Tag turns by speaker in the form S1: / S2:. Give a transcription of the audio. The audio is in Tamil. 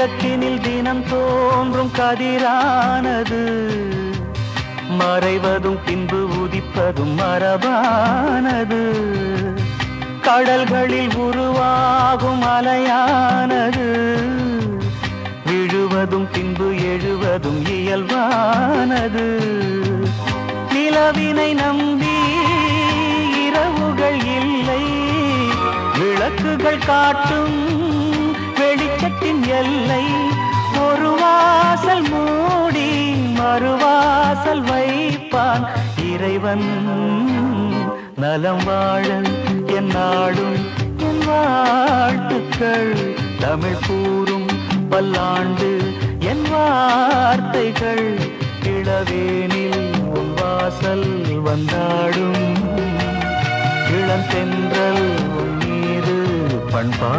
S1: கிழக்கினில் தினம் தோன்றும் கதிரானது மறைவதும் பின்பு உதிப்பதும் மரபானது. கடல்களில் உருவாகும் அலையானது விழுவதும் பின்பு எழுவதும் இயல்பானது. நிலவினை நம்பி இரவுகள் இல்லை, விளக்குகள் காட்டும் வெளிச்சத்தின் எல்லை. ஒரு வாசல் மூடி மறுவாசல் வைப்பான் இறைவன். நலம் வாழ என் நாடும் என் வாழ்த்துக்கள், தமிழ் கூறும் பல்லாண்டு என் வார்த்தைகள். இளவேனில் உன் வாசல் வந்தாடும், இளந்தென்றல் உன் மீது பண்பா